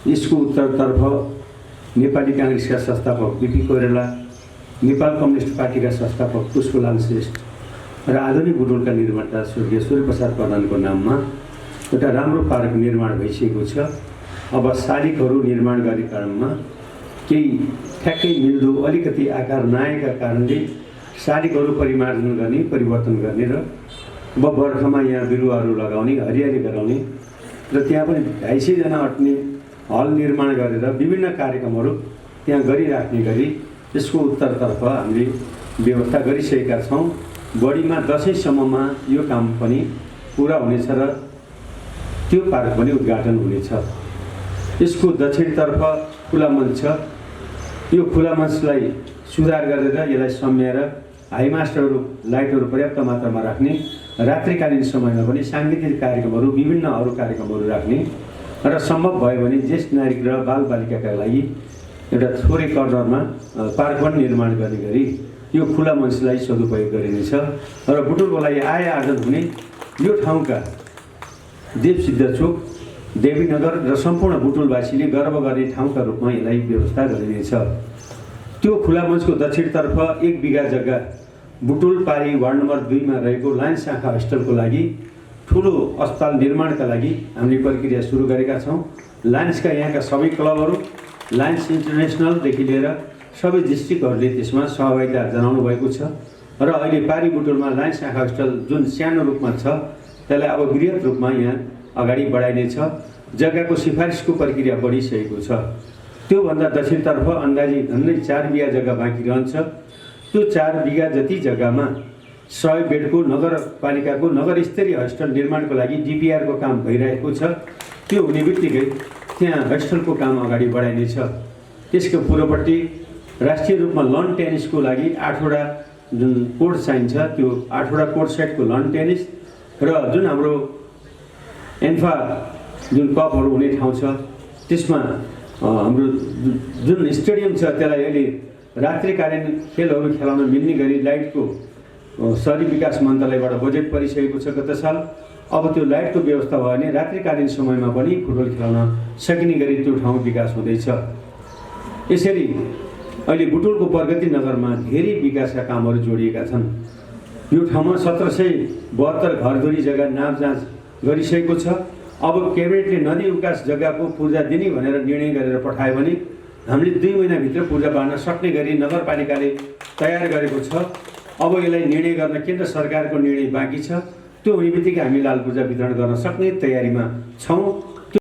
यसको उत्तरतर्फ नेपाली काङ्ग्रेसका संस्थापक बिपी कोइराला, नेपाल कम्युनिस्ट पार्टीका संस्थापक पुष्पलाल श्रेष्ठ र आधुनिक बुटोलका निर्माता स्वर्गीय सूर्यप्रसाद प्रधानको नाममा एउटा राम्रो पार्क निर्माण भइसकेको छ। अब शालिगहरू निर्माण गर्ने क्रममा केही ठ्याक्कै मिल्दो अलिकति आकार नआएका कारणले शालिगहरू परिमार्जन गर्ने, परिवर्तन गर्ने र अब बर्खामा यहाँ बिरुवाहरू लगाउने, हरियाली गराउने र त्यहाँ पनि 250 जना अट्ने हल निर्माण गरेर विभिन्न कार्यक्रमहरू त्यहाँ गरिराख्ने गरी यसको उत्तरतर्फ हामीले व्यवस्था गरिसकेका छौँ। बढीमा दसैँसम्ममा यो काम पनि पुरा हुनेछ र त्यो पार्क पनि उद्घाटन हुनेछ। यसको दक्षिणतर्फ खुला मञ्च छ। यो खुला मञ्चलाई सुधार गरेर यसलाई सम्याएर हाइमास्टहरू, लाइटहरू पर्याप्त मात्रामा राख्ने, रात्रिकालीन समयमा पनि साङ्गीतिक कार्यक्रमहरू, विभिन्न अरू कार्यक्रमहरू राख्ने र सम्भव भयो भने ज्येष्ठ नागरिक र बालबालिकाका लागि एउटा थोरै कर्नरमा पार्क पनि निर्माण गर्ने गरी यो खुला मञ्चलाई सदुपयोग गरिनेछ र बुटोलको लागि आय आर्जन हुने यो ठाउँका देवसिद्ध चोक, देवीनगर र सम्पूर्ण बुटोलवासीले गर्व गर्ने ठाउँका रूपमा यसलाई व्यवस्था गरिनेछ। त्यो खुला मञ्चको दक्षिणतर्फ 1 बिघा जग्गा बुटोल पारी वार्ड नम्बर 2 मा रहेको लायन्स शाखा हस्टेलको लागि ठुलो अस्पताल निर्माणका लागि हामीले प्रक्रिया सुरु गरेका छौँ। लायन्सका यहाँका सबै क्लबहरू, लायन्स इन्टरनेसनलदेखि लिएर सबै डिस्ट्रिक्टहरूले त्यसमा सहभागिता जनाउनु भएको छ र अहिले पारी बुटोलमा लायन्स शाखा हस्टेल जुन सानो रूपमा छ त्यसलाई अब बृहत रूपमा यहाँ अगाडि बढाइनेछ। जग्गाको सिफारिसको प्रक्रिया बढिसकेको छ। त्योभन्दा दक्षिणतर्फ अन्दाजी झन्डै 4 बिघा जग्गा बाँकी रहन्छ। त्यो 4 बिघा जति जग्गामा 100 बेडको नगरपालिकाको नगर स्तरीय हस्टेल निर्माणको लागि डिपिआरको काम भइरहेको छ। त्यो हुने बित्तिकै त्यहाँ हस्टेलको काम अगाडि बढाइनेछ। त्यसको पूर्वपट्टि राष्ट्रिय रूपमा लन टेनिसको लागि 8वटा जुन कोर्ट चाहिन्छ, त्यो 8वटा कोर्ट सेटको लन टेनिस र जुन हाम्रो एन्फा जुन कपहरू हुने ठाउँ छ त्यसमा हाम्रो जुन स्टेडियम छ त्यसलाई अहिले रात्रिकालीन खेलहरू खेलाउन मिल्ने गरी लाइटको शहरी विकास मन्त्रालयबाट बजेट परिसकेको छ गत साल। अब त्यो लाइटको व्यवस्था भयो भने रात्रिकालीन समयमा पनि फुटबल खेलाउन सकिने गरी त्यो ठाउँ विकास हुँदैछ। यसरी अहिले बुटोलको प्रगति नगरमा धेरै विकासका कामहरू जोडिएका छन्। यो ठाउँमा 1772 घरधुरी जग्गा नापजाँच गरिसकेको छ। अब क्याबिनेटले नदी विकास जग्गाको पूर्जा दिने भनेर निर्णय गरेर पठायो भने हामीले 2 महिनाभित्र पूर्जा बाँड्न सक्ने गरी नगरपालिकाले तयार गरेको छ। अब यसलाई निर्णय गर्न केन्द्र सरकारको निर्णय बाँकी छ। त्यो हुने बित्तिकै हामी लाल पूर्जा वितरण गर्न सक्ने तयारीमा छौँ।